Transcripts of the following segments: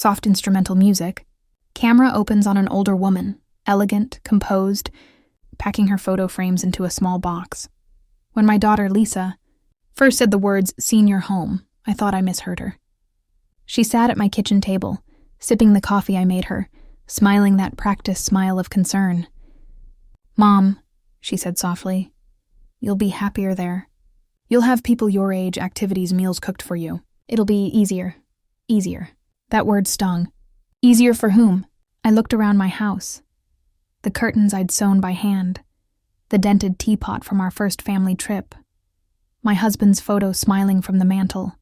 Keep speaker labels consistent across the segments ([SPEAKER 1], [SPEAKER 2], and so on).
[SPEAKER 1] soft instrumental music. Camera opens on an older woman, elegant, composed, packing her photo frames into a small box. When my daughter Lisa first said the words "senior home," I thought I misheard her. She sat at my kitchen table, sipping the coffee I made her, smiling that practiced smile of concern. "Mom," she said softly, "you'll be happier there. You'll have people your age, activities, meals cooked for you. It'll be easier. Easier." That word stung. Easier for whom? I looked around my house. The curtains I'd sewn by hand. The dented teapot from our first family trip. My husband's photo smiling from the mantel.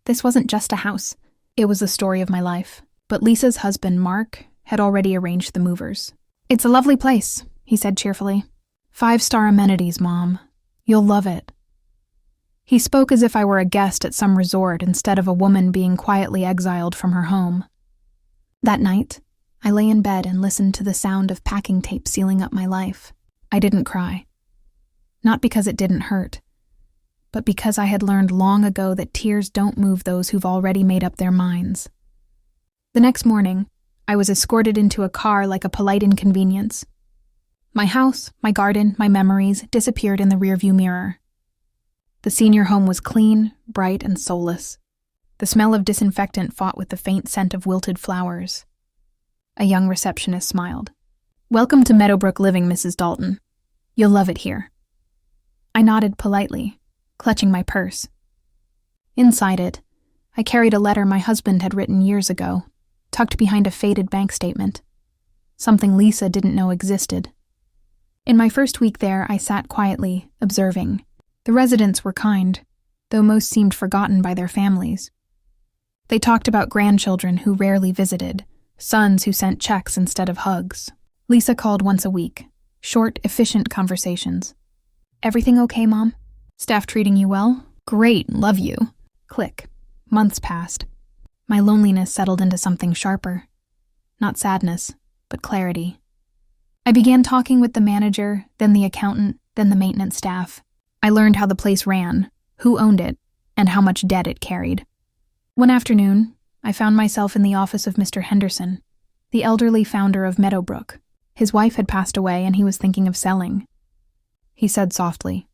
[SPEAKER 1] This wasn't just a house. It was the story of my life. But Lisa's husband, Mark, had already arranged the movers. "It's a lovely place," he said cheerfully. "5-star amenities, Mom. You'll love it." He spoke as if I were a guest at some resort instead of a woman being quietly exiled from her home. That night, I lay in bed and listened to the sound of packing tape sealing up my life. I didn't cry. Not because it didn't hurt, but because I had learned long ago that tears don't move those who've already made up their minds. The next morning, I was escorted into a car like a polite inconvenience. My house, my garden, my memories disappeared in the rearview mirror. The senior home was clean, bright, and soulless. The smell of disinfectant fought with the faint scent of wilted flowers. A young receptionist smiled. "Welcome to Meadowbrook Living, Mrs. Dalton. You'll love it here." I nodded politely, clutching my purse. Inside it, I carried a letter my husband had written years ago, tucked behind a faded bank statement. Something Lisa didn't know existed. In my first week there, I sat quietly, observing. The residents were kind, though most seemed forgotten by their families. They talked about grandchildren who rarely visited, sons who sent checks instead of hugs. Lisa called once a week, short, efficient conversations. "Everything okay, Mom? Staff treating you well? Great, love you." Click. Months passed. My loneliness settled into something sharper. Not sadness, but clarity. I began talking with the manager, then the accountant, then the maintenance staff. I learned how the place ran, who owned it, and how much debt it carried. One afternoon, I found myself in the office of Mr. Henderson, the elderly founder of Meadowbrook. His wife had passed away and he was thinking of selling. He said softly,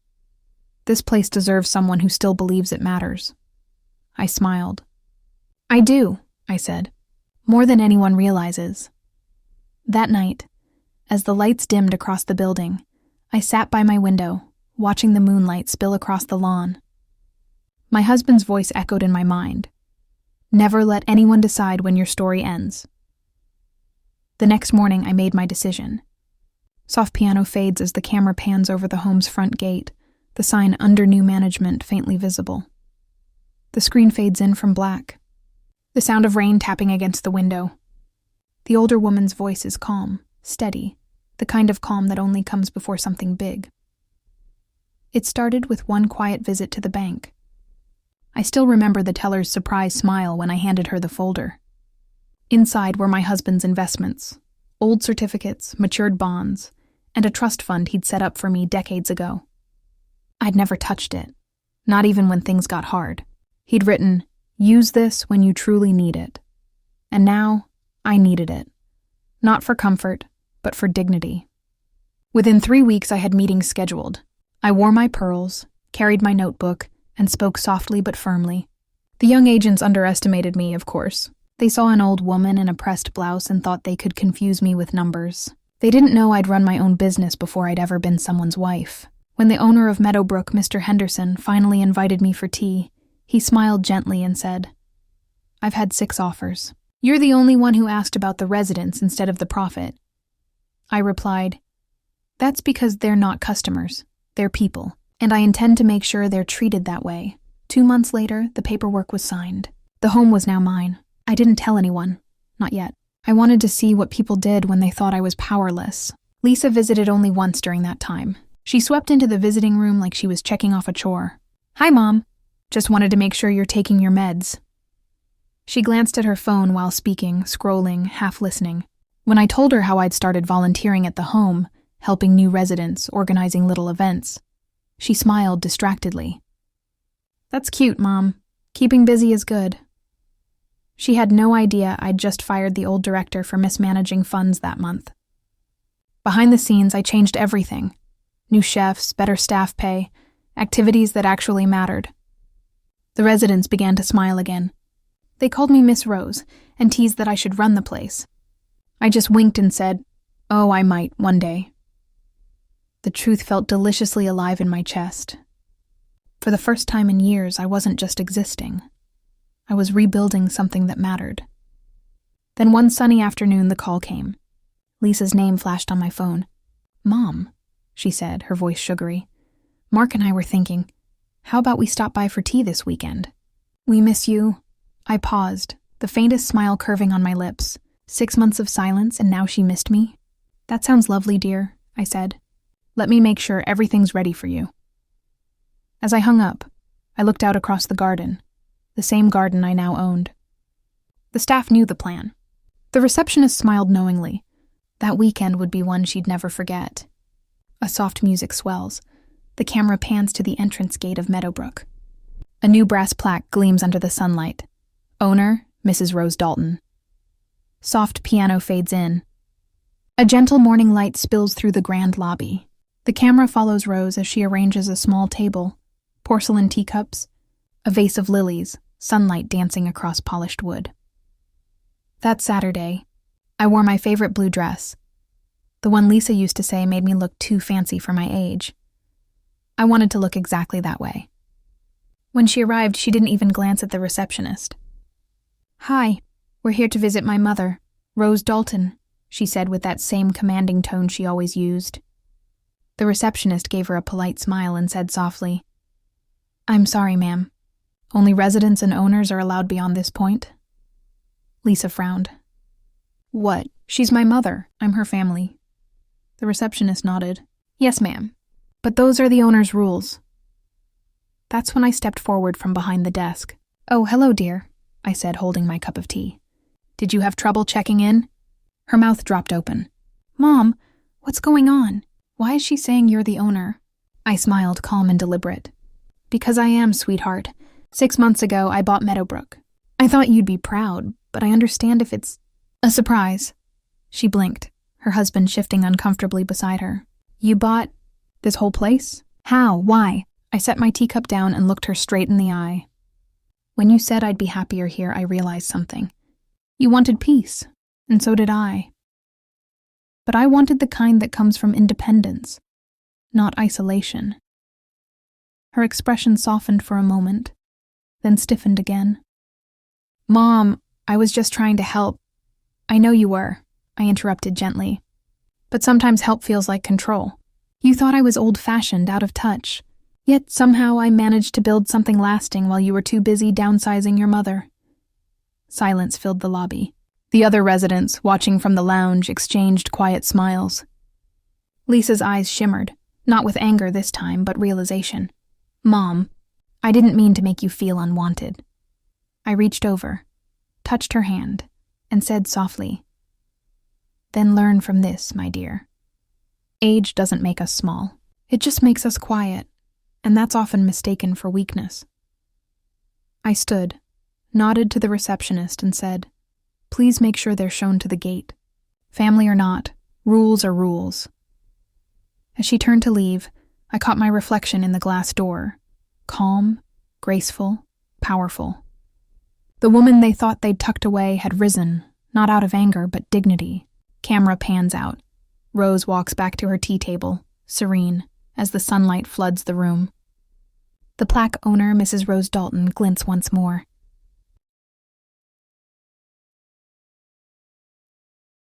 [SPEAKER 1] "This place deserves someone who still believes it matters." I smiled. "I do," I said, "more than anyone realizes." That night, as the lights dimmed across the building, I sat by my window, watching the moonlight spill across the lawn. My husband's voice echoed in my mind. "Never let anyone decide when your story ends." The next morning, I made my decision. Soft piano fades as the camera pans over the home's front gate, the sign "Under New Management" faintly visible. The screen fades in from black. The sound of rain tapping against the window. The older woman's voice is calm, steady, the kind of calm that only comes before something big. It started with one quiet visit to the bank. I still remember the teller's surprised smile when I handed her the folder. Inside were my husband's investments, old certificates, matured bonds, and a trust fund he'd set up for me decades ago. I'd never touched it, not even when things got hard. He'd written, "Use this when you truly need it." And now, I needed it. Not for comfort, but for dignity. Within 3 weeks, I had meetings scheduled. I wore my pearls, carried my notebook, and spoke softly but firmly. The young agents underestimated me, of course. They saw an old woman in a pressed blouse and thought they could confuse me with numbers. They didn't know I'd run my own business before I'd ever been someone's wife. When the owner of Meadowbrook, Mr. Henderson, finally invited me for tea, he smiled gently and said, "I've had 6 offers. You're the only one who asked about the residents instead of the profit." I replied, "That's because they're not customers. They're people, and I intend to make sure they're treated that way." 2 months later, the paperwork was signed. The home was now mine. I didn't tell anyone. Not yet. I wanted to see what people did when they thought I was powerless. Lisa visited only once during that time. She swept into the visiting room like she was checking off a chore. "Hi, Mom. Just wanted to make sure you're taking your meds." She glanced at her phone while speaking, scrolling, half listening. When I told her how I'd started volunteering at the home, helping new residents, organizing little events, she smiled distractedly. "That's cute, Mom. Keeping busy is good." She had no idea I'd just fired the old director for mismanaging funds that month. Behind the scenes, I changed everything. New chefs, better staff pay, activities that actually mattered. The residents began to smile again. They called me Miss Rose and teased that I should run the place. I just winked and said, "Oh, I might, one day." The truth felt deliciously alive in my chest. For the first time in years, I wasn't just existing. I was rebuilding something that mattered. Then one sunny afternoon, the call came. Lisa's name flashed on my phone. "Mom," she said, her voice sugary. "Mark and I were thinking, how about we stop by for tea this weekend? We miss you." I paused, the faintest smile curving on my lips. 6 months of silence, and now she missed me? "That sounds lovely, dear," I said. "Let me make sure everything's ready for you." As I hung up, I looked out across the garden, the same garden I now owned. The staff knew the plan. The receptionist smiled knowingly. That weekend would be one she'd never forget. A soft music swells. The camera pans to the entrance gate of Meadowbrook. A new brass plaque gleams under the sunlight. Owner, Mrs. Rose Dalton. Soft piano fades in. A gentle morning light spills through the grand lobby. The camera follows Rose as she arranges a small table, porcelain teacups, a vase of lilies, sunlight dancing across polished wood. That Saturday, I wore my favorite blue dress, the one Lisa used to say made me look too fancy for my age. I wanted to look exactly that way. When she arrived, she didn't even glance at the receptionist. "Hi, we're here to visit my mother, Rose Dalton," she said with that same commanding tone she always used. The receptionist gave her a polite smile and said softly, "I'm sorry, ma'am. Only residents and owners are allowed beyond this point." Lisa frowned. "What? She's my mother. I'm her family." The receptionist nodded. "Yes, ma'am. But those are the owner's rules." That's when I stepped forward from behind the desk. "Oh, hello, dear," I said, holding my cup of tea. "Did you have trouble checking in?" Her mouth dropped open. "Mom, what's going on? Why is she saying you're the owner?" I smiled, calm and deliberate. "Because I am, sweetheart. 6 months ago, I bought Meadowbrook. I thought you'd be proud, but I understand if it's a surprise." She blinked, her husband shifting uncomfortably beside her. "You bought this whole place? How? Why?" I set my teacup down and looked her straight in the eye. "When you said I'd be happier here, I realized something. You wanted peace, and so did I. But I wanted the kind that comes from independence, not isolation." Her expression softened for a moment, then stiffened again. "Mom, I was just trying to help." "I know you were," I interrupted gently. "But sometimes help feels like control. You thought I was old-fashioned, out of touch. Yet somehow I managed to build something lasting while you were too busy downsizing your mother." Silence filled the lobby. The other residents, watching from the lounge, exchanged quiet smiles. Lisa's eyes shimmered, not with anger this time, but realization. "Mom, I didn't mean to make you feel unwanted." I reached over, touched her hand, and said softly, "Then learn from this, my dear. Age doesn't make us small. It just makes us quiet, and that's often mistaken for weakness." I stood, nodded to the receptionist, and said, "Please make sure they're shown to the gate. Family or not, rules are rules." As she turned to leave, I caught my reflection in the glass door. Calm, graceful, powerful. The woman they thought they'd tucked away had risen, not out of anger, but dignity. Camera pans out. Rose walks back to her tea table, serene, as the sunlight floods the room. The plaque owner, Mrs. Rose Dalton, glints once more.